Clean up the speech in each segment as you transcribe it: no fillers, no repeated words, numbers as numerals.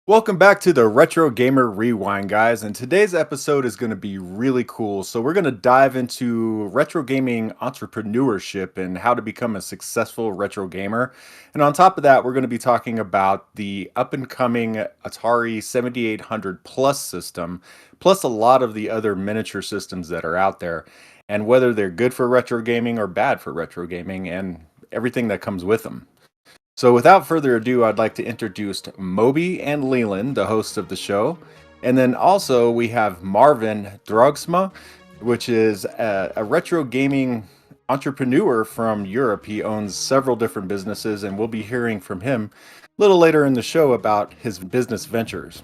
Welcome back to the RetroGamer Rewind, guys. And today's episode is going to be really cool. So, we're going to dive into retro gaming entrepreneurship and how to become a successful retro gamer. And on top of that, we're going to be talking about the up and coming Atari 7800 Plus system, plus a lot of the other miniature systems that are out there, and whether they're good for retro gaming or bad for retro gaming, and everything that comes with them. So, without further ado, I'd like to introduce Moby and Leland, the hosts of the show. And then also, we have Marvin Droogsma, which is a retro gaming entrepreneur from Europe. He owns several different businesses, and we'll be hearing from him a little later in the show about his business ventures.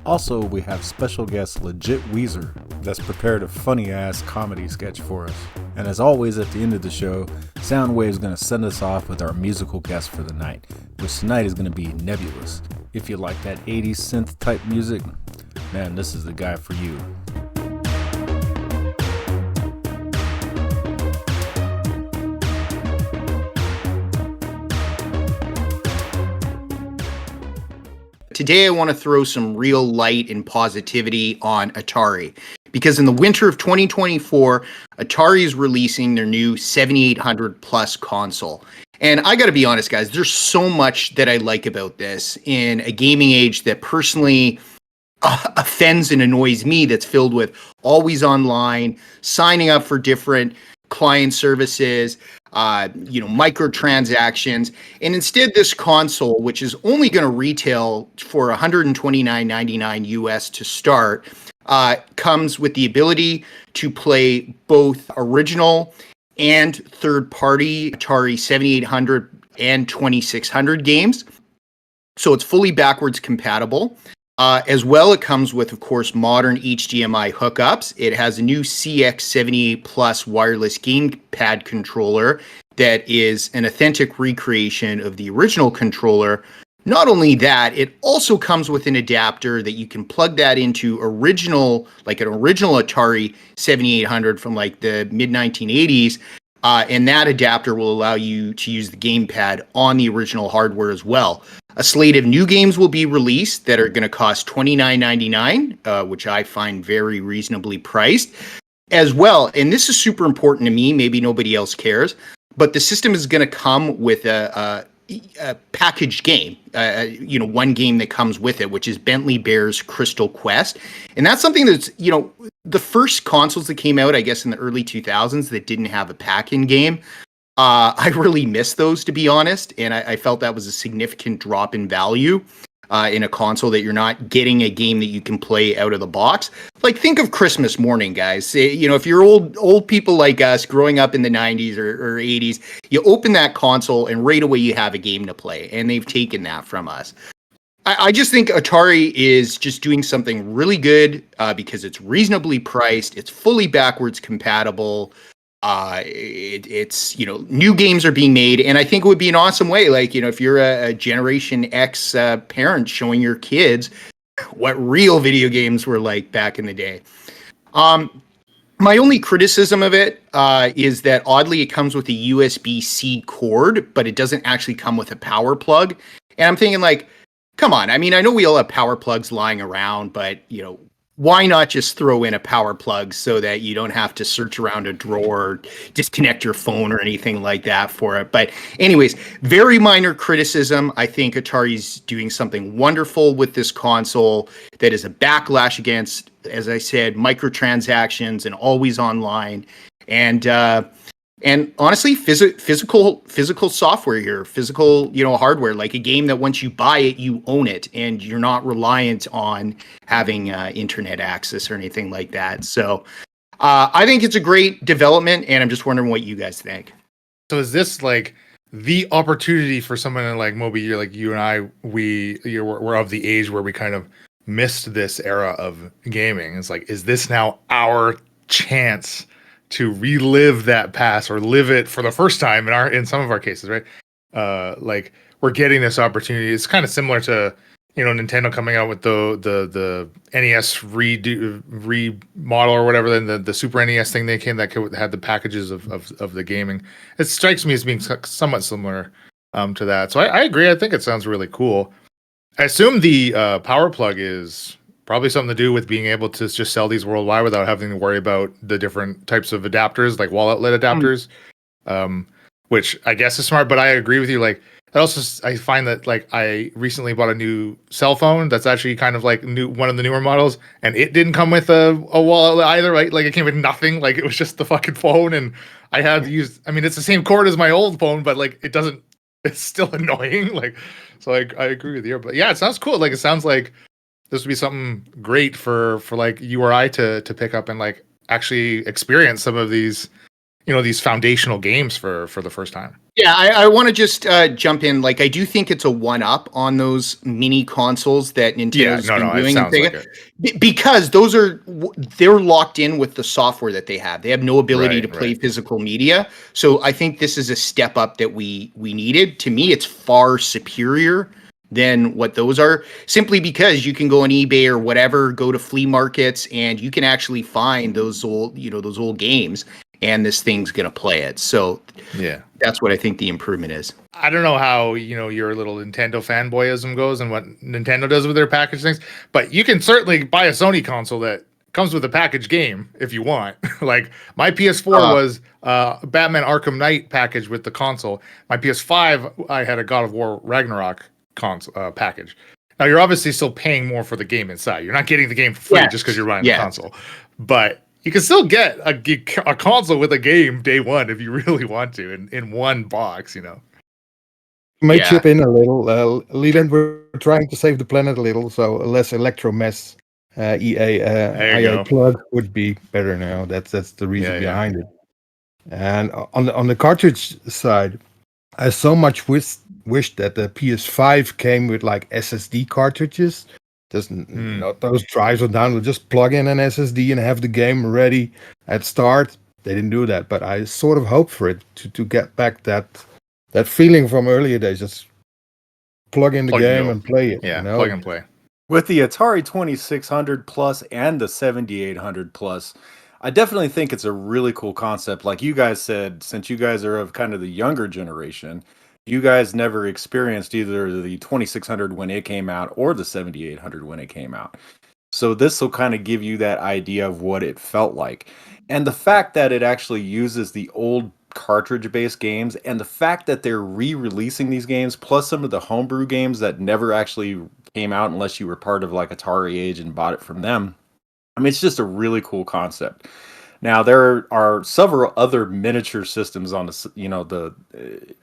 Also, we have special guest LigtWeezer that's prepared a funny ass comedy sketch for us. And as always, at the end of the show, Soundwave is going to send us off with our musical guest for the night, which tonight is going to be Nebulous. If you like that 80s synth type music, man, this is the guy for you. Today, I want to throw some real light and positivity on Atari. Because in the winter of 2024, Atari is releasing their new 7800 Plus console. And I got to be honest, guys, there's so much that I like about this in a gaming age that personally offends and annoys me, that's filled with always online, signing up for different client services, microtransactions. And instead, this console, which is only going to retail for $129.99 US to start, comes with the ability to play both original and third-party Atari 7800 and 2600 games. So it's fully backwards compatible. As well, it comes with, of course, modern HDMI hookups. It has a new CX78 Plus wireless gamepad controller that is an authentic recreation of the original controller. Not only that, it also comes with an adapter that you can plug that into an original Atari 7800 from like the mid-1980s. And that adapter will allow you to use the gamepad on the original hardware as well. A slate of new games will be released that are going to cost $29.99, which I find very reasonably priced as well. And this is super important to me. Maybe nobody else cares, but the system is going to come with a packaged game, one game that comes with it, which is Bentley Bear's Crystal Quest. And that's something that's, the first consoles that came out, I guess, in the early 2000s that didn't have a pack-in game. I really miss those, to be honest. And I felt that was a significant drop in value in a console, that you're not getting a game that you can play out of the box. Like, think of Christmas morning, guys. If you're old people like us growing up in the 90s or 80s, you open that console and right away you have a game to play. And they've taken that from us. I just think Atari is just doing something really good because it's reasonably priced. It's fully backwards compatible. It's new games are being made, and I think it would be an awesome way, if you're a Generation X parent showing your kids what real video games were like back in the day. My only criticism of it is that oddly it comes with a USB-C cord, but it doesn't actually come with a power plug. And I'm thinking, like, come on. I mean, I know we all have power plugs lying around, but why not just throw in a power plug so that you don't have to search around a drawer, disconnect your phone or anything like that for it? But anyways, very minor criticism. I think Atari's doing something wonderful with this console that is a backlash against, as I said, microtransactions and always online. And honestly, physical software here, physical, hardware, like a game that once you buy it, you own it, and you're not reliant on having internet access or anything like that. So I think it's a great development, and I'm just wondering what you guys think. So is this like the opportunity for someone like Moby? You're like, you and I, we're of the age where we kind of missed this era of gaming. It's like, is this now our chance to relive that past or live it for the first time in some of our cases, right? Like, we're getting this opportunity. It's kind of similar to Nintendo coming out with the NES remodel or whatever. Then the Super NES thing they came that had the packages of the gaming. It strikes me as being somewhat similar to that. So I agree. I think it sounds really cool. I assume the power plug is probably something to do with being able to just sell these worldwide without having to worry about the different types of adapters, like wall outlet adapters, which I guess is smart. But I agree with you. Like, I find that like I recently bought a new cell phone that's actually kind of like one of the newer models, and it didn't come with a wall outlet either, right? Like it came with nothing. Like it was just the fucking phone, and I had to use. I mean, it's the same cord as my old phone, but like it doesn't. It's still annoying. Like, so I agree with you. But yeah, it sounds cool. Like it sounds like this would be something great for like you or I to pick up and like actually experience some of these, these foundational games for the first time. Yeah, I want to just jump in. Like, I do think it's a one-up on those mini consoles that Nintendo's been doing, it sounds like it. Because they're locked in with the software that they have. They have no ability to play physical media. So I think this is a step up that we needed. To me, it's far superior than what those are, simply because you can go on eBay or whatever, go to flea markets, and you can actually find those old games, and this thing's gonna play it. So yeah, that's what I think the improvement is. I don't know how your little Nintendo fanboyism goes and what Nintendo does with their package things, but you can certainly buy a Sony console that comes with a package game if you want. Like my PS4 was Batman Arkham Knight package with the console. My PS5, I had a God of War Ragnarok console package. Now you're obviously still paying more for the game inside. You're not getting the game for free just because you're buying the console, but you can still get a console with a game day one if you really want to in one box, May chip in a little. Leland, we're trying to save the planet a little, so less electro mess. IA plug would be better now. That's the reason behind it. And on the cartridge side, I so much wish that the PS5 came with like SSD cartridges. Just not those drives or download. Just plug in an SSD and have the game ready at start. They didn't do that, but I sort of hope for it to get back that feeling from earlier days. Just plug in the game and play it. Yeah, plug and play. With the Atari 2600 Plus and the 7800 Plus, I definitely think it's a really cool concept. Like you guys said, since you guys are of kind of the younger generation, you guys never experienced either the 2600 when it came out or the 7800 when it came out. So this will kind of give you that idea of what it felt like. And the fact that it actually uses the old cartridge-based games, and the fact that they're re-releasing these games, plus some of the homebrew games that never actually came out unless you were part of like Atari Age and bought it from them. I mean, it's just a really cool concept. Now there are several other miniature systems on the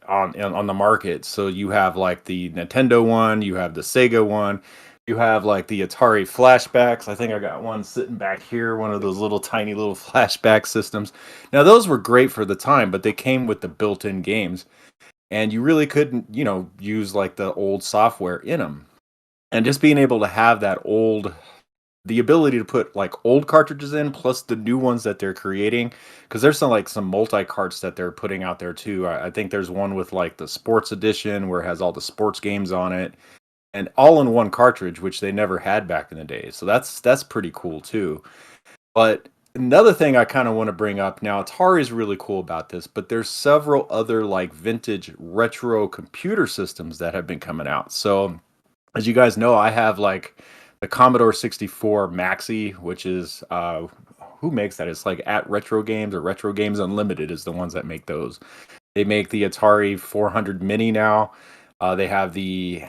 on the market. So you have like the Nintendo one, you have the Sega one, you have like the Atari flashbacks. I think I got one sitting back here, one of those little tiny little flashback systems. Now those were great for the time, but they came with the built-in games, and you really couldn't use like the old software in them. And just being able to have the ability to put like old cartridges in plus the new ones that they're creating, because there's some multi-carts that they're putting out there too. I think there's one with like the sports edition where it has all the sports games on it, and all in one cartridge, which they never had back in the day. So that's pretty cool too. But another thing I kind of want to bring up now, Atari is really cool about this, but there's several other like vintage retro computer systems that have been coming out. So as you guys know, I have like the Commodore 64 Maxi, which is who makes that? It's like at Retro Games, or Retro Games Unlimited is the ones that make those. They make the Atari 400 Mini now. They have the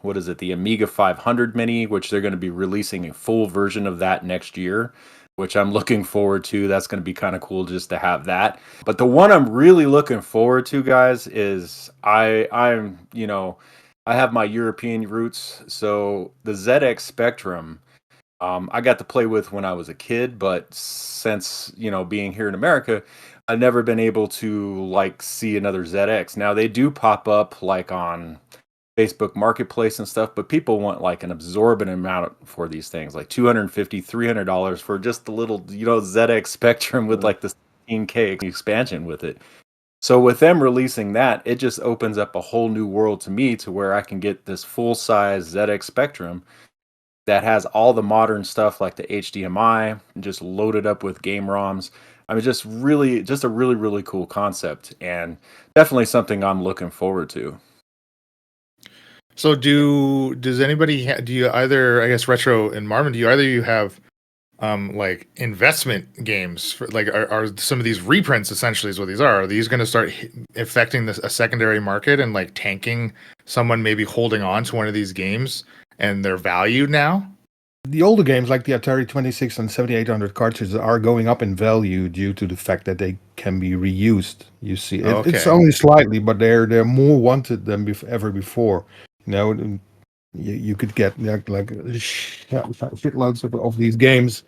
the Amiga 500 Mini, which they're going to be releasing a full version of that next year, which I'm looking forward to. That's going to be kind of cool just to have that. But the one I'm really looking forward to, guys, is I have my European roots, so the ZX Spectrum, I got to play with when I was a kid, but since, being here in America, I've never been able to like see another ZX. Now they do pop up like on Facebook Marketplace and stuff, but people want like an absorbent amount for these things, like $250, $300 for just the little, ZX Spectrum with like the 16K expansion with it. So with them releasing that, it just opens up a whole new world to me, to where I can get this full-size ZX Spectrum that has all the modern stuff like the HDMI, and just loaded up with game ROMs. I mean, just a really, really cool concept, and definitely something I'm looking forward to. So does anybody do you either, I guess Retro and Marvin, do you either you have like investment games for, like are some of these reprints essentially is what these are these going to start affecting a secondary market and like tanking someone maybe holding on to one of these games and their value now? The older games like the Atari 26 and 7800 cartridges are going up in value due to the fact that they can be reused. You see, it's only slightly, but they're more wanted than ever before. You know, you could get like shitloads of these games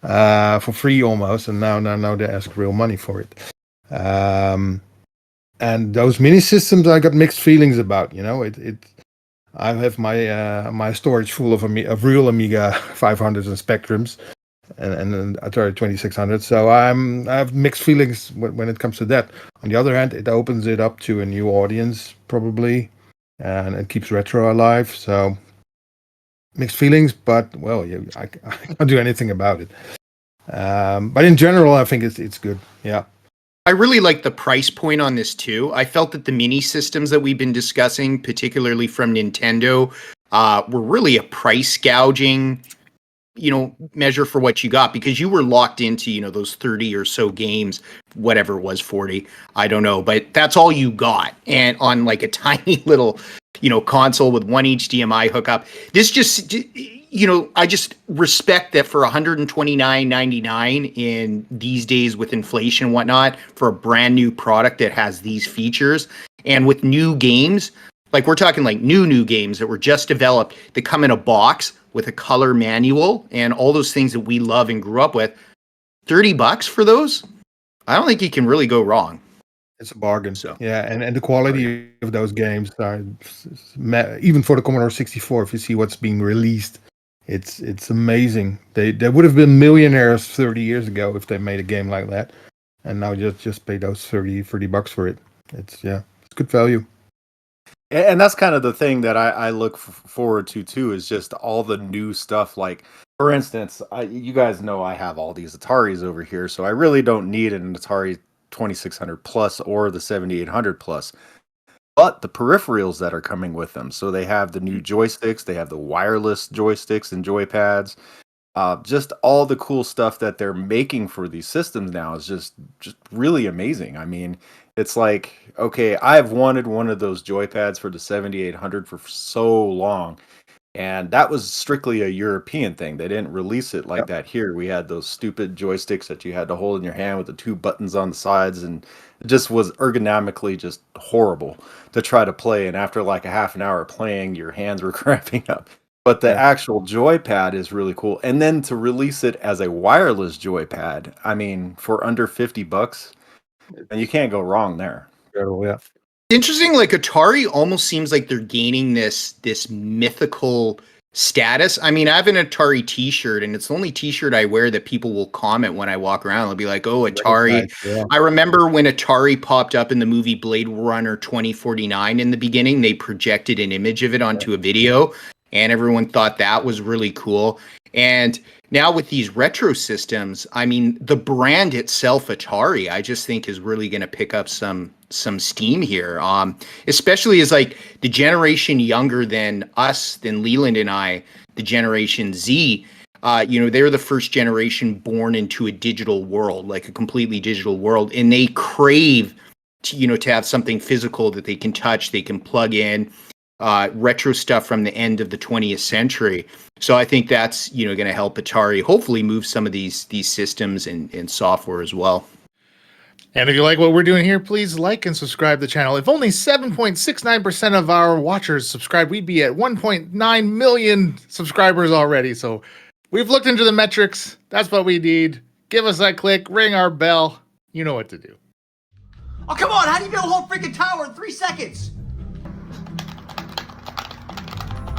for free almost, and now they ask real money for it. And those mini systems, I got mixed feelings about. You know, I have my storage full of real Amiga 500s and Spectrums, and Atari 2600. So I have mixed feelings when it comes to that. On the other hand, it opens it up to a new audience probably, and it keeps retro alive. So mixed feelings, but well, I can't do anything about it. But in general, I think it's good. Yeah. I really like the price point on this too. I felt that the mini systems that we've been discussing, particularly from Nintendo, were really a price gouging, measure for what you got, because you were locked into, those 30 or so games, whatever it was, 40, I don't know, but that's all you got. And on like a tiny little, console with one HDMI hookup, this just, I just respect that for $129.99 in these days with inflation and whatnot, for a brand new product that has these features, and with new games, like we're talking like new games that were just developed that come in a box with a color manual and all those things that we love and grew up with. $30 for those? I don't think you can really go wrong. It's a bargain. So yeah, and the quality of those games are, even for the Commodore 64, if you see what's being released, it's amazing. They would have been millionaires 30 years ago if they made a game like that, and now just pay those $30 for it. It's good value. And that's kind of the thing that I look forward to too, is just all the new stuff. Like, for instance, you guys know I have all these Ataris over here, so I really don't need an Atari 2600 Plus or the 7800 Plus. But the peripherals that are coming with them, so they have the new joysticks, they have the wireless joysticks and joypads, just all the cool stuff that they're making for these systems now is just really amazing. I mean, it's like, okay, I've wanted one of those joypads for the 7800 for so long, and that was strictly a European thing. They didn't release it like that here. We had those stupid joysticks that you had to hold in your hand with the two buttons on the sides, and it just was ergonomically just horrible to try to play. And after like a half an hour playing, your hands were cramping up. But the actual joypad is really cool. And then to release it as a wireless joypad, I mean, for under $50, and you can't go wrong there. Yeah. Interesting, like Atari almost seems like they're gaining this mythical status. I mean, I have an Atari t-shirt, and it's the only t-shirt I wear that people will comment when I walk around. They'll be like, oh, Atari. Yeah. I remember when Atari popped up in the movie Blade Runner 2049 in the beginning, they projected an image of it onto a video, and everyone thought that was really cool. And now with these retro systems, I mean, the brand itself, Atari, I just think is really going to pick up some steam here, especially as like the generation younger than us, than Leland and I, the Generation Z, they're the first generation born into a digital world, like a completely digital world, and they crave to have something physical that they can touch, they can plug in, retro stuff from the end of the 20th century. So I think that's going to help Atari hopefully move some of these systems and software as well. And if you like what we're doing here, please like and subscribe to the channel. If only 7.69% of our watchers subscribe, we'd be at 1.9 million subscribers already. So we've looked into the metrics. That's what we need. Give us that click, ring our bell. You know what to do. Oh, come on. How do you build a whole freaking tower in 3 seconds?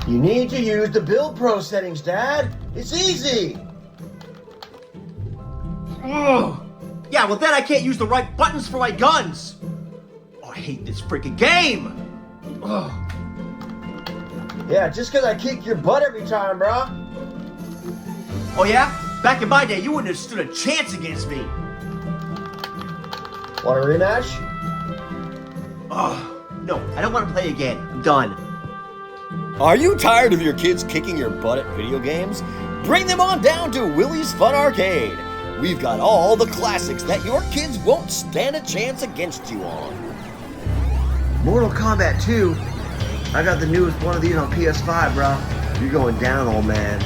You need to use the Build Pro settings, Dad. It's easy. Ugh. Yeah, well then I can't use the right buttons for my guns. Oh, I hate this freaking game. Ugh. Yeah, just because I kick your butt every time, bro. Oh yeah? Back in my day, you wouldn't have stood a chance against me. Want a rematch? Oh, no, I don't want to play again. I'm done. Are you tired of your kids kicking your butt at video games? Bring them on down to Willy's Fun Arcade. We've got all the classics that your kids won't stand a chance against you on. Mortal Kombat 2? I got the newest one of these on PS5, bro. You're going down, old man.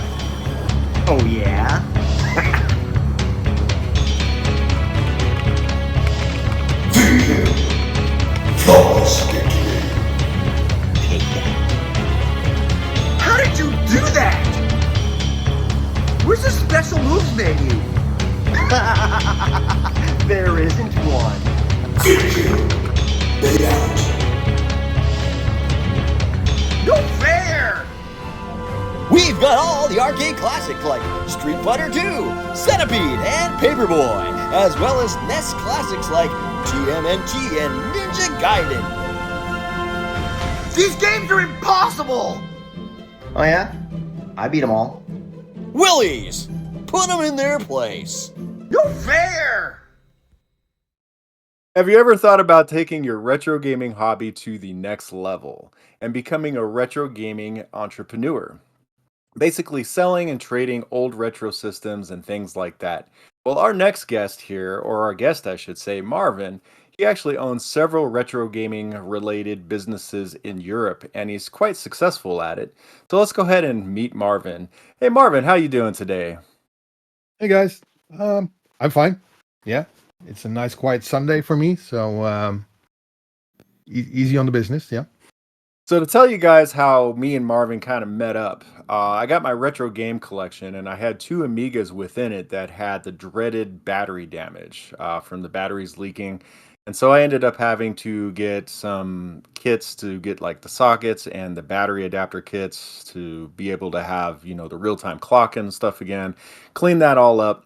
Oh, yeah? How did you do that? Where's the special moves menu? There isn't one. No fair! We've got all the arcade classics like Street Fighter 2, Centipede, and Paperboy, as well as NES classics like TMNT and Ninja Gaiden. These games are impossible! Oh yeah? I beat them all. Willy's! Put them in their place. No fair! Have you ever thought about taking your retro gaming hobby to the next level and becoming a retro gaming entrepreneur? Basically selling and trading old retro systems and things like that. Well, our next guest here, or our guest I should say, Marvin, he actually owns several retro gaming related businesses in Europe and he's quite successful at it. So let's go ahead and meet Marvin. Hey Marvin, how you doing today? Hey guys, I'm fine. Yeah, it's a nice quiet Sunday for me, so easy on the business. Yeah. So to tell you guys how me and Marvin kind of met up, I got my retro game collection and I had two Amigas within it that had the dreaded battery damage from the batteries leaking. And so I ended up having to get some kits to get like the sockets and the battery adapter kits to be able to have, the real-time clock and stuff again, clean that all up.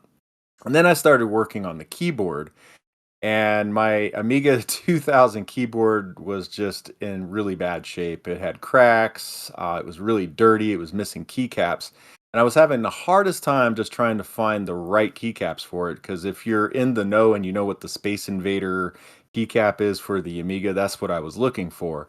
And then I started working on the keyboard. And my Amiga 2000 keyboard was just in really bad shape. It had cracks, it was really dirty, it was missing keycaps. And I was having the hardest time just trying to find the right keycaps for it, because if you're in the know and you know what the Space Invader keycap is for the Amiga, that's what I was looking for.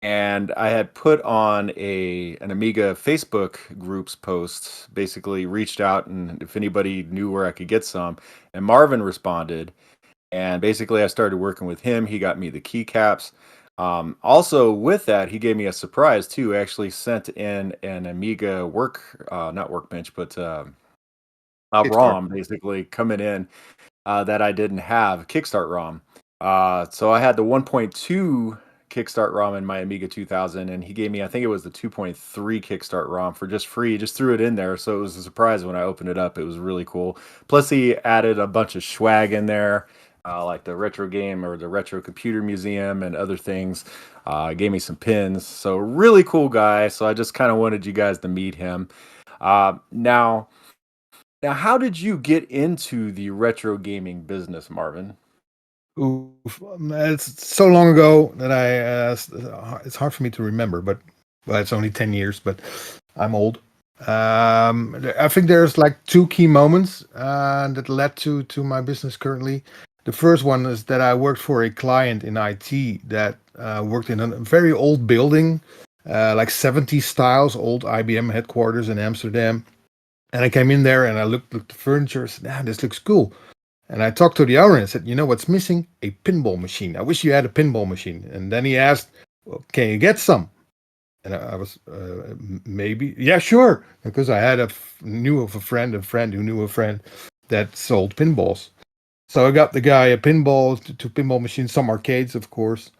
And I had put on an Amiga Facebook groups post, basically reached out and if anybody knew where I could get some. And Marvin responded. And basically, I started working with him. He got me the keycaps. Also, with that, he gave me a surprise too. He actually sent in an Amiga not workbench, but a ROM, basically coming in that I didn't have, Kickstart ROM. So I had the 1.2 Kickstart ROM in my Amiga 2000, and he gave me, I think it was the 2.3 Kickstart ROM for just free. Just threw it in there, so it was a surprise when I opened it up. It was really cool. Plus, he added a bunch of swag in there. Like the retro game or the retro computer museum and other things. Gave me some pins. So really cool guy. So I just kind of wanted you guys to meet him. Now, how did you get into the retro gaming business, Marvin? Oof, it's so long ago that it's hard for me to remember, but it's only 10 years, but I'm old. I think there's like two key moments that led to my business currently. The first one is that I worked for a client in IT that worked in a very old building, like 70s styles, old IBM headquarters in Amsterdam. And I came in there and I looked at the furniture and said, this looks cool. And I talked to the owner and said, you know what's missing? A pinball machine. I wish you had a pinball machine. And then he asked, well, can you get some? And I was, maybe, yeah, sure. Because I knew of a friend who knew a friend that sold pinballs. So I got the guy a pinball, two pinball machines, some arcades, of course,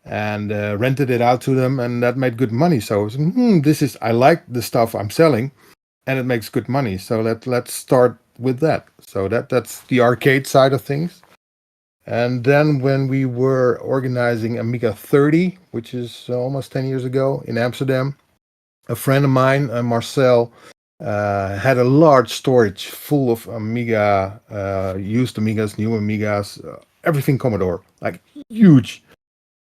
and rented it out to them, and that made good money. So I was, I like the stuff I'm selling, and it makes good money. So let's start with that. So that's the arcade side of things. And then when we were organizing Amiga 30, which is almost 10 years ago in Amsterdam, a friend of mine, Marcel, had a large storage full of Amiga, used Amigas, new Amigas, everything Commodore, like huge.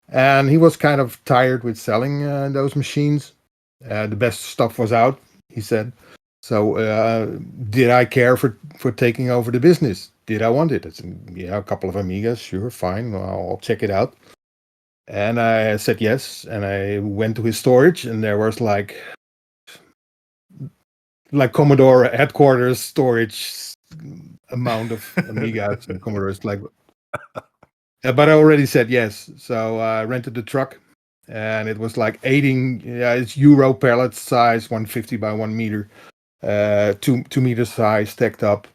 And he was kind of tired with selling those machines. The best stuff was out, he said. So did I care for taking over the business? Did I want it? I said, yeah, a couple of Amigas, sure, fine, I'll check it out. And I said yes, and I went to his storage, and there was like Commodore headquarters storage amount of Amigas and Commodores. But I already said yes, so I rented the truck, and it was like 18. Yeah, it's Euro pallet size, 150 by 1 meter, 2 meter size, stacked up,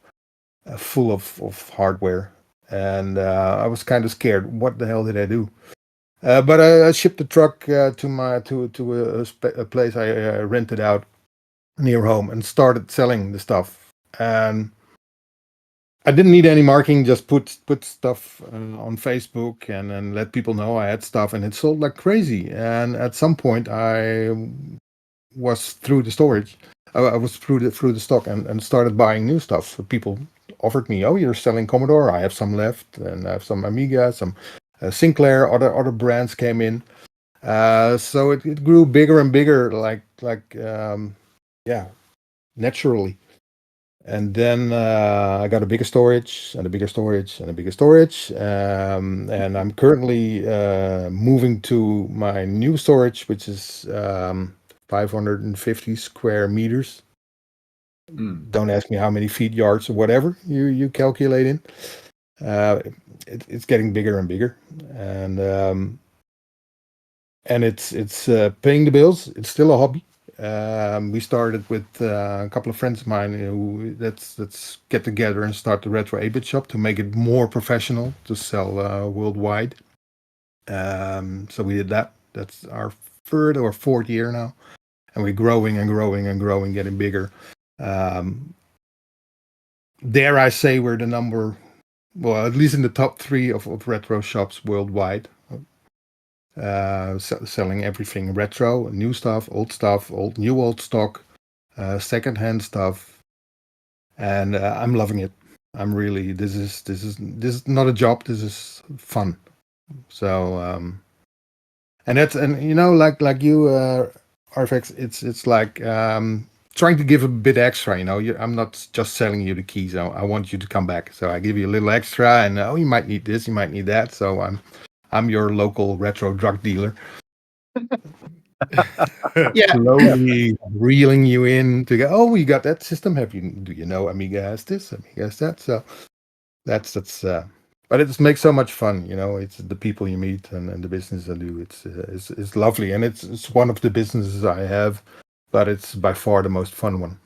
full of hardware. And I was kind of scared. What the hell did I do? But I shipped the truck to a place I rented out near home and started selling the stuff. And I didn't need any marketing, just put stuff on Facebook and let people know I had stuff, and it sold like crazy. And at some point, I was through the storage. I was through the stock and started buying new stuff. So people offered me, "Oh, you're selling Commodore? I have some left, and I have some Amiga, some Sinclair. Other brands came in, so it grew bigger and bigger, naturally." And then I got a bigger storage and a bigger storage and a bigger storage. And I'm currently moving to my new storage, which is 550 square meters. Don't ask me how many feet, yards, or whatever you calculate in. It's getting bigger and bigger. And it's paying the bills. It's still a hobby. We started with a couple of friends of mine who let's get together and start the retro 8-bit shop to make it more professional to sell worldwide. So we did that. That's our third or fourth year now, and we're growing and growing and growing, getting bigger. Dare I say we're the number, well, at least in the top 3 of retro shops worldwide. Selling everything retro, new stuff, old stock, secondhand stuff, and I'm loving it. I'm really this is not a job. This is fun. So and like you, RFX, it's like trying to give a bit extra. I'm not just selling you the keys. I want you to come back. So I give you a little extra, and you might need this, you might need that. So I'm your local retro drug dealer. Yeah. Slowly reeling you in to go, oh, you got that system? Do you know Amiga has this, Amiga has that? So that's but it just makes so much fun, it's the people you meet and the business I do. It's lovely, and it's one of the businesses I have, but it's by far the most fun one.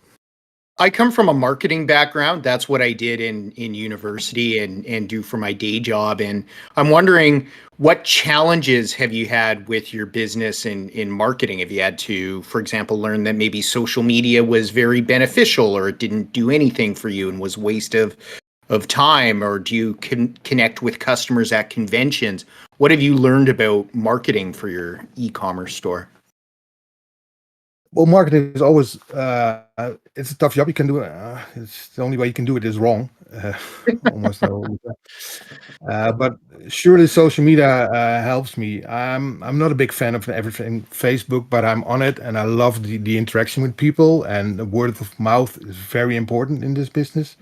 I come from a marketing background. That's what I did in university and do for my day job. And I'm wondering, what challenges have you had with your business in marketing? Have you had to, for example, learn that maybe social media was very beneficial, or it didn't do anything for you and was waste of time? Or do you connect with customers at conventions? What have you learned about marketing for your e-commerce store? Well, marketing is always it's a tough job. You can do it. It's the only way you can do it is wrong. Almost always. But surely social media helps me. I'm not a big fan of everything Facebook, but I'm on it, and I love the interaction with people. And the word of mouth is very important in this business.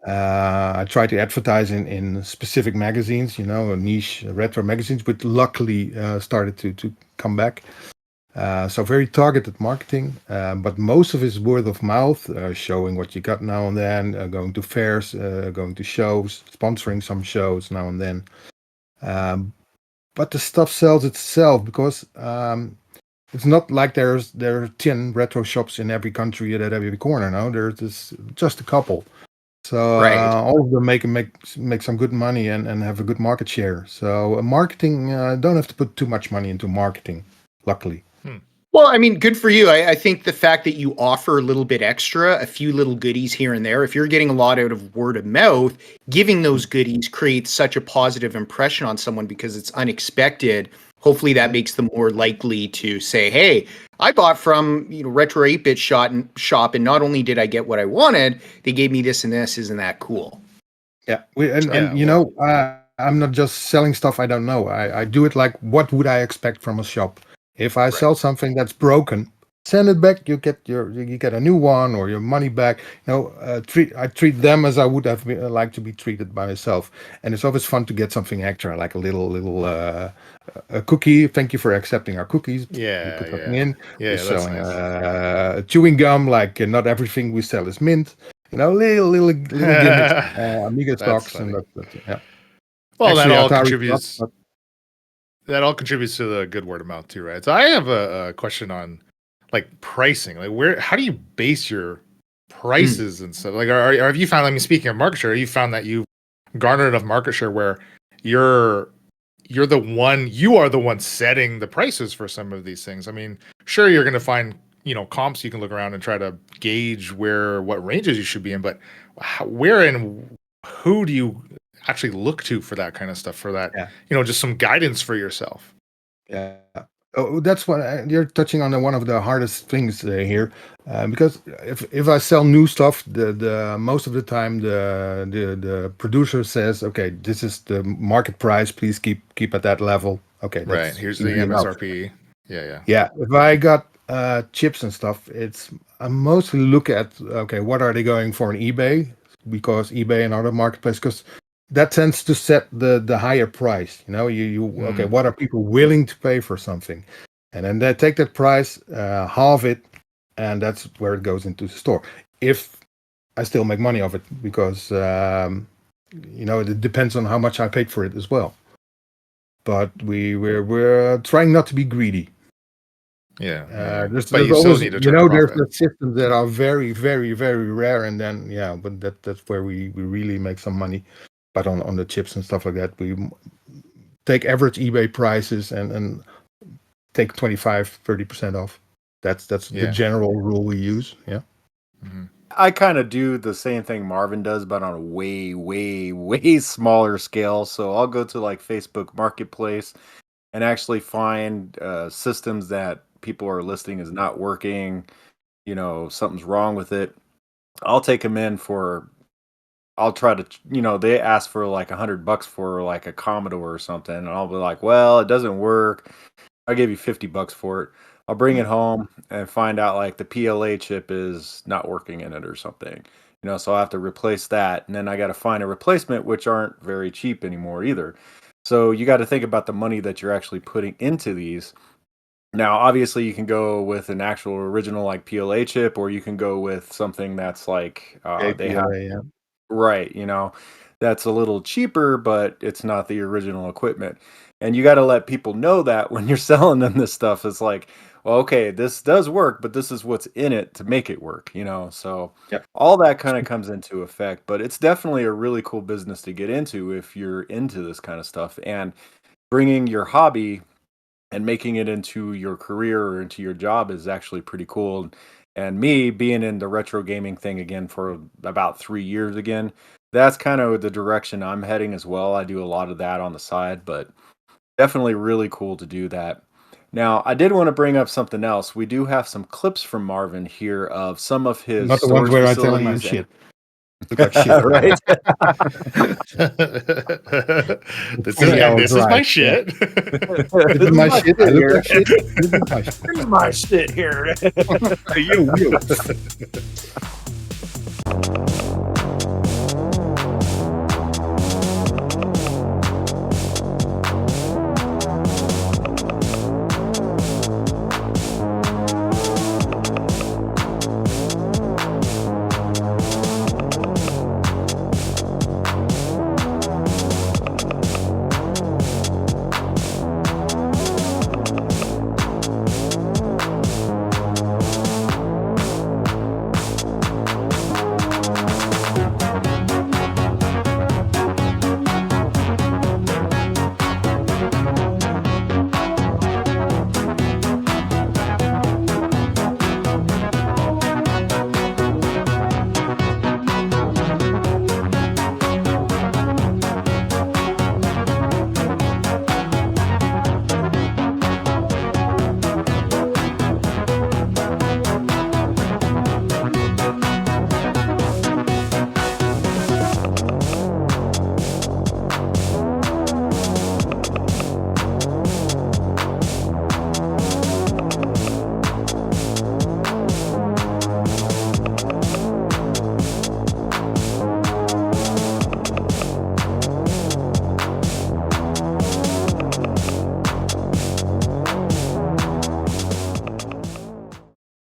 I try to advertise in specific magazines, niche retro magazines, which luckily started to come back. So very targeted marketing, but most of it is word of mouth, showing what you got now and then, going to fairs, going to shows, sponsoring some shows now and then. But the stuff sells itself because it's not like there are 10 retro shops in every country at every corner. No, there's just a couple. So all of them make some good money and have a good market share. So marketing, don't have to put too much money into marketing, luckily. Well, I mean, good for you. I think the fact that you offer a little bit extra, a few little goodies here and there, if you're getting a lot out of word of mouth, giving those goodies creates such a positive impression on someone because it's unexpected. Hopefully that makes them more likely to say, hey, I bought from Retro 8-Bit shop, and not only did I get what I wanted, they gave me this and this. Isn't that cool? Yeah. I'm not just selling stuff I don't know. I do it like, what would I expect from a shop? If I sell something that's broken, send it back. You get a new one or your money back. I treat them as I would have liked to be treated by myself. And it's always fun to get something extra, like a little a cookie. Thank you for accepting our cookies. Yeah, you put something in. Yeah, We're that's selling nice. chewing gum. Like not everything we sell is mint. Little gimmicks, Amiga stocks, and that's yeah. Well, actually, that all Atari contributes. stuff, That all contributes to the good word of mouth too, right? So I have a question on like pricing. Like, how do you base your prices and stuff? Like, have you found? I mean, speaking of market share, you found that you've garnered enough market share where you are the one setting the prices for some of these things. I mean, sure, you're going to find comps you can look around and try to gauge what ranges you should be in, but where and who do you actually look to for that kind of stuff, for that just some guidance for yourself? That's what you're touching on, one of the hardest things here, because if I sell new stuff, the most of the time the producer says, okay, this is the market price, please keep at that level. Okay, right, here's the MSRP. Yeah. If I got chips and stuff, I mostly look at, okay, what are they going for on eBay, because eBay and other marketplaces, because that tends to set the higher price. Okay, what are people willing to pay for something? And then they take that price, halve it, and that's where it goes into the store. If I still make money of it, because it depends on how much I paid for it as well. But we're trying not to be greedy. Yeah. There's but you always, still need to turn there's systems that are very, very, very rare, and then but that's where we really make some money. But on the chips and stuff like that, we take average eBay prices and take 25-30% off. That's the general rule we use. Yeah. Mm-hmm. I kind of do the same thing Marvin does, but on a way, way, way smaller scale. So I'll go to like Facebook Marketplace and actually find systems that people are listing as not working. Something's wrong with it. I'll take them in I'll try to, they ask for like $100 for like a Commodore or something. And I'll be like, well, it doesn't work. I'll give you $50 for it. I'll bring it home and find out like the PLA chip is not working in it or something, so I have to replace that. And then I got to find a replacement, which aren't very cheap anymore either. So you got to think about the money that you're actually putting into these. Now, obviously, you can go with an actual original like PLA chip, or you can go with something that's like right, that's a little cheaper, but it's not the original equipment. And you got to let people know that when you're selling them this stuff. It's like, well, okay, this does work, but this is what's in it to make it work, So all that kind of comes into effect. But it's definitely a really cool business to get into if you're into this kind of stuff. And bringing your hobby and making it into your career or into your job is actually pretty cool. And me being in the retro gaming thing again for about 3 years again, that's kind of the direction I'm heading as well. I do a lot of that on the side, but definitely really cool to do that. Now, I did want to bring up something else. We do have some clips from Marvin here of some of his not the ones where I tell you shit. Like shit. Right? This is my shit. This is my shit. I look like shit. This is my shit here. You.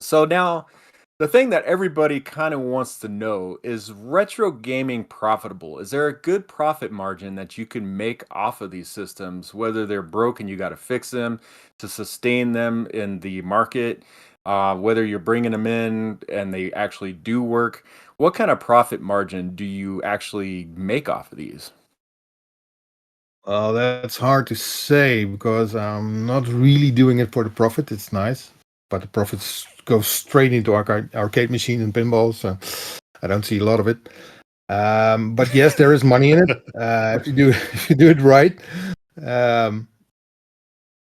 So now, the thing that everybody kind of wants to know is retro gaming profitable? Is there a good profit margin that you can make off of these systems, whether they're broken, you got to fix them to sustain them in the market, whether you're bringing them in and they actually do work? What kind of profit margin do you actually make off of these? Well, that's hard to say because I'm not really doing it for the profit. It's nice, but the profits go straight into arcade machines and pinballs. So I don't see a lot of it. But yes, there is money in it if you do if you do it right. Um,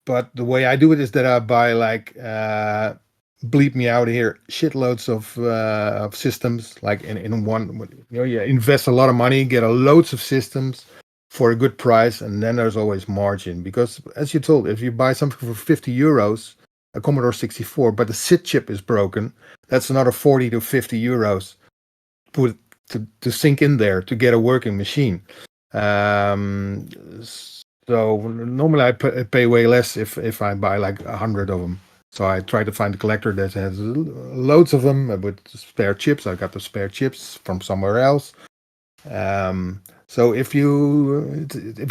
but the way I do it is that I buy like bleep me out here shitloads of systems like in one. You invest a lot of money, get a loads of systems for a good price, and then there's always margin because, as you told, if you buy something for €50, a Commodore 64, but the SID chip is broken, that's another 40 to 50 euros put to sink in there to get a working machine. So normally I pay way less if I buy like 100 of them. So I try to find a collector that has loads of them with spare chips. I got the spare chips from somewhere else. So if you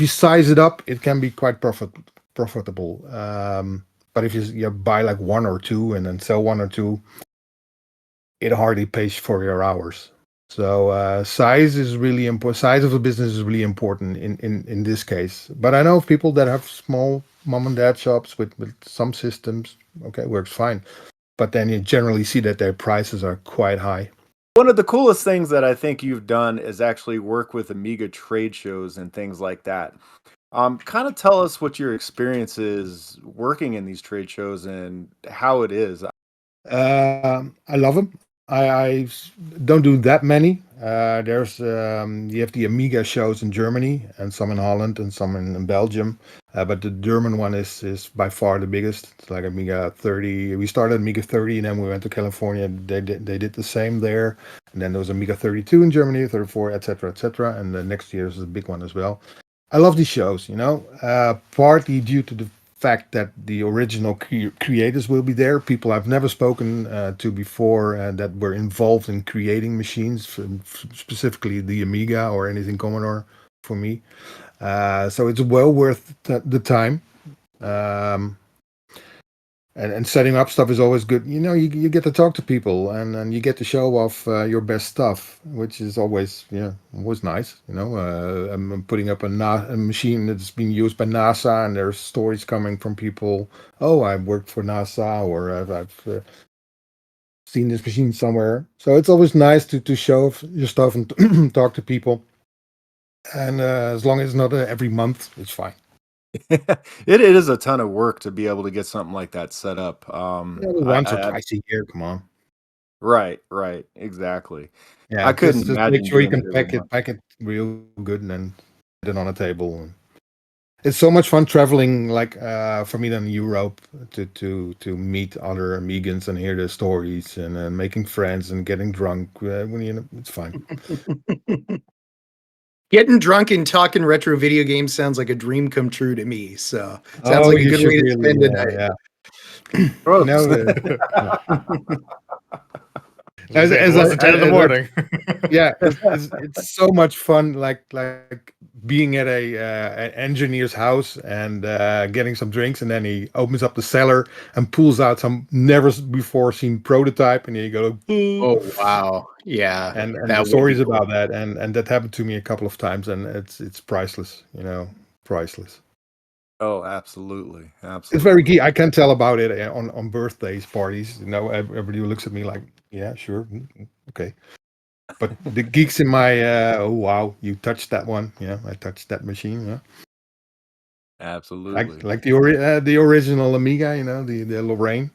size it up, it can be quite profitable. But if you buy like one or two and then sell one or two, it hardly pays for your hours. So size is really important. Size of the business is really important in this case. But I know of people that have small mom and dad shops with some systems. Okay, works fine. But then you generally see that their prices are quite high. One of the coolest things that I think you've done is actually work with Amiga trade shows and things like that. Kind of tell us what your experience is working in these trade shows and how it is. I love them. I don't do that many. There's you have the Amiga shows in Germany and some in Holland and some in Belgium. But the German one is by far the biggest. It's like Amiga 30. We started Amiga 30 and then we went to California. They did the same there. And then there was Amiga 32 in Germany, 34, etc., etc. And the next year is a big one as well. I love these shows, partly due to the fact that the original creators will be there, people I've never spoken to before that were involved in creating machines, specifically the Amiga or anything Commodore for me. So it's well worth the time. And setting up stuff is always good. You get to talk to people and you get to show off your best stuff, which is always nice. I'm putting up a machine that's being used by NASA, and there's stories coming from people. Oh, I worked for NASA, or I've seen this machine somewhere. So it's always nice to show off your stuff and talk to people. And as long as it's not every month, it's fine. It is a ton of work to be able to get something like that set up. Once or twice a year, come on. Right, exactly. Yeah, I couldn't just imagine make sure you doing can it every month. pack it real good, and then put it on a table. And it's so much fun traveling, like for me, in Europe to meet other Amigans and hear their stories and making friends and getting drunk. It's fun. Getting drunk and talking retro video games sounds like a dream come true to me. So sounds like a good way to spend a night. Yeah. As it wasn't 10 in the morning. Yeah, it's so much fun. Like being at an engineer's house and getting some drinks, and then he opens up the cellar and pulls out some never before seen prototype, and you go, oh wow, yeah, and the stories about that, and that happened to me a couple of times, and it's priceless, priceless. Oh, absolutely. It's very key. I can tell about it on birthdays, parties. Everybody looks at me like, yeah, sure, okay. But the geeks in my, oh wow, you touched that one. Yeah, I touched that machine. Yeah, absolutely. Like the original Amiga, the Lorraine.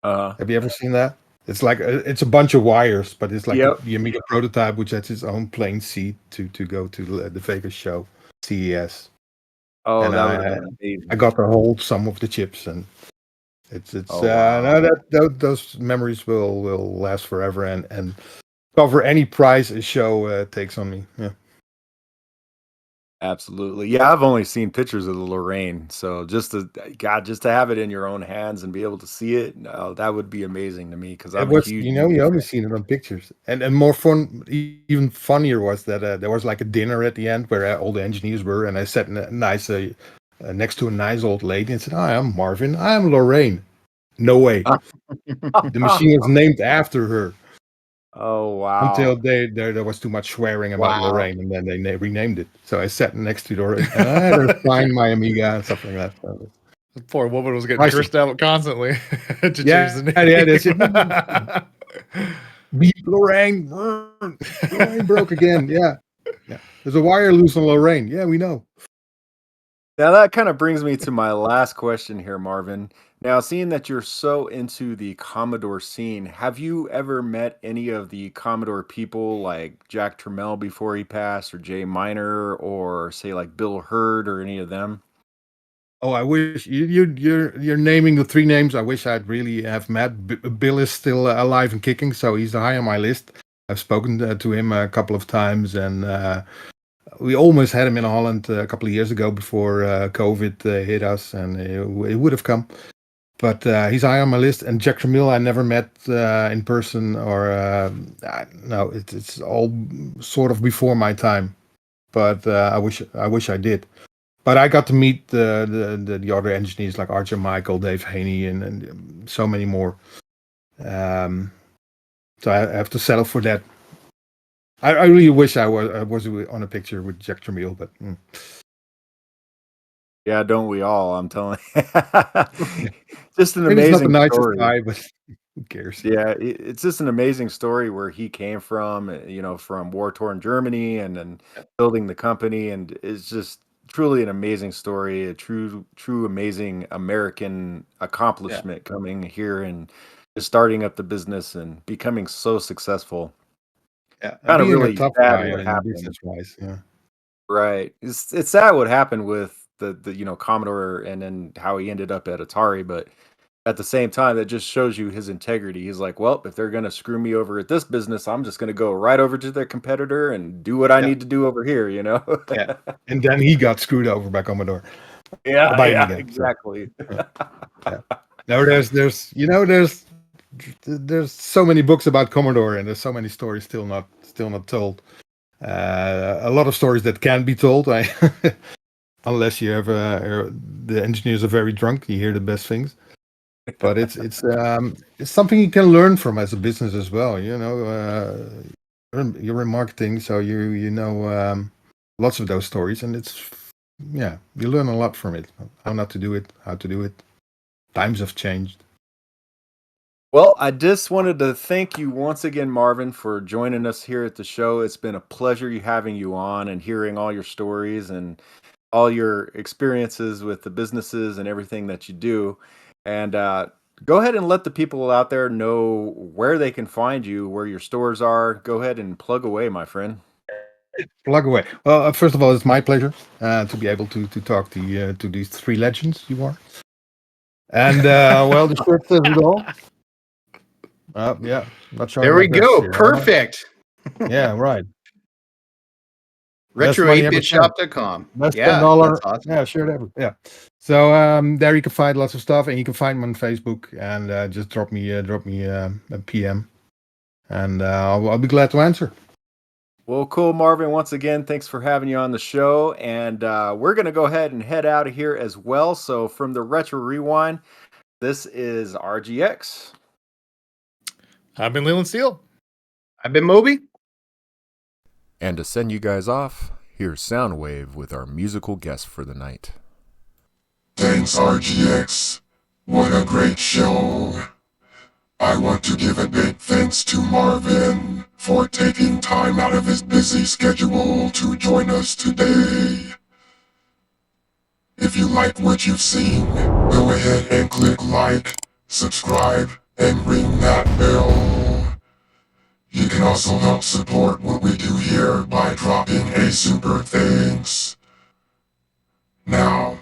Have you ever seen that? It's like it's a bunch of wires, but it's like the Amiga prototype, which has its own plane seat to go to the Vegas show, CES. Oh, and that would have been amazing. I got to hold some of the chips, and it's those memories will last forever and cover any price a show takes on me. Yeah. Absolutely. Yeah, I've only seen pictures of the Lorraine, so just to have it in your own hands and be able to see it, that would be amazing to me because It I'm a was, huge you movie only fan. seen it on pictures, and more fun, even funnier was that there was like a dinner at the end where all the engineers were, and I sat nice next to a nice old lady and said, "Hi, I'm Marvin. I'm Lorraine." No way, the machine was named after her Oh, until wow. there was too much swearing about Wow. Lorraine, and then they renamed it. So I sat next to her, and there's Find My Amiga and stuff like that. So The poor woman was getting pricey. cursed out constantly to change Yeah, the yeah, that's it. name. Beep Lorraine. Lorraine broke again. Yeah. Yeah. There's a wire loose on Lorraine. Yeah, we know. Now that kind of brings me to my last question here, Marvin. Now, seeing that you're so into the Commodore scene, have you ever met any of the Commodore people like Jack Tramiel before he passed, or Jay Miner, or say like Bill Hurd, or any of them? Oh, I wish you're naming the three names I wish I'd really have met. Bill is still alive and kicking, so he's high on my list. I've spoken to him a couple of times, and we almost had him in Holland a couple of years ago before COVID hit us, and it would have come. But he's high on my list. And Jack Tramiel, I never met in person, or no, it's all sort of before my time. But I wish I did. But I got to meet the other engineers like Archer Michael, Dave Haney, and so many more. Um, so I have to settle for that. I really wish I was on a picture with Jack Tramiel, but. Yeah, don't we all? I'm telling you. Just an Maybe he's not the amazing nicest story. guy, but who cares? Yeah, it's just an amazing story where he came from, from war-torn Germany and then building the company, and it's just truly an amazing story, a true amazing American accomplishment coming here and just starting up the business and becoming so successful. Yeah, Kind of being a really tough sad guy what in happened. business wise. Yeah. Right. It's sad what happened with the Commodore and then how he ended up at Atari, but at the same time, that just shows you his integrity. He's like, well, if they're gonna screw me over at this business, I'm just gonna go right over to their competitor and do what I Yeah. need to do over here, you know? Yeah. And then he got screwed over by Commodore. Yeah, By yeah, Amiga. exactly. So, yeah. Now there's so many books about Commodore, and there's so many stories still not told. A lot of stories that can be told. Unless you have the engineers are very drunk, you hear the best things. But it's something you can learn from as a business as well. You're in marketing, so you know lots of those stories, and you learn a lot from it. How not to do it, how to do it. Times have changed. Well, I just wanted to thank you once again, Marvin, for joining us here at the show. It's been a pleasure having you on and hearing all your stories and all your experiences with the businesses and everything that you do. And go ahead and let the people out there know where they can find you, where your stores are. Go ahead and plug away, my friend. Plug away. Well, first of all, it's my pleasure to be able to talk to these three legends you are. And well, the shirt says it all. Yeah, not sure. There we go. Perfect. Yeah, right. Retro8bitshop.com. Best Yeah, $10. that's awesome. Yeah, sure, ever. Yeah. So there you can find lots of stuff, and you can find me on Facebook, and just drop me a PM, and I'll be glad to answer. Well, cool, Marvin. Once again, thanks for having you on the show. And we're going to go ahead and head out of here as well. So from the Retro Rewind, this is RGX. I've been Leland Steele. I've been Moby. And to send you guys off, here's Soundwave with our musical guest for the night. Thanks, RGX. What a great show. I want to give a big thanks to Marvin for taking time out of his busy schedule to join us today. If you like what you've seen, go ahead and click like, subscribe, and ring that bell. You can also help support what we do here by dropping a super thanks. Now,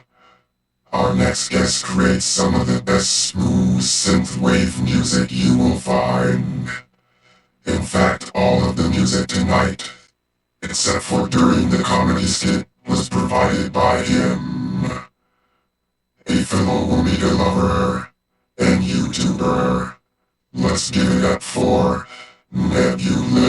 our next guest creates some of the best smooth synthwave music you will find. In fact, all of the music tonight, except for during the comedy skit, was was provided by him. A fellow Omega lover and YouTuber. Let's give it up for Nebulous.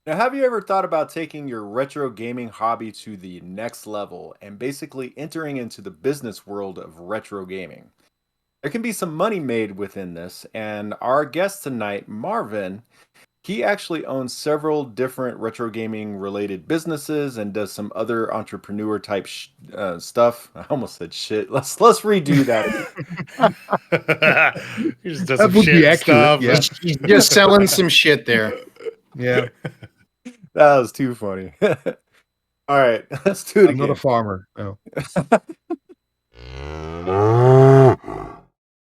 Now, have you ever thought about taking your retro gaming hobby to the next level and basically entering into the business world of retro gaming? There can be some money made within this, and our guest tonight, Marvin, he actually owns several different retro gaming related businesses and does some other entrepreneur type stuff. I almost said shit. Let's redo that. He just does That some would be shit accurate, stuff. yeah. He's just selling some shit there. Yeah, That was too funny. All right, let's do it I'm again. not a farmer. No.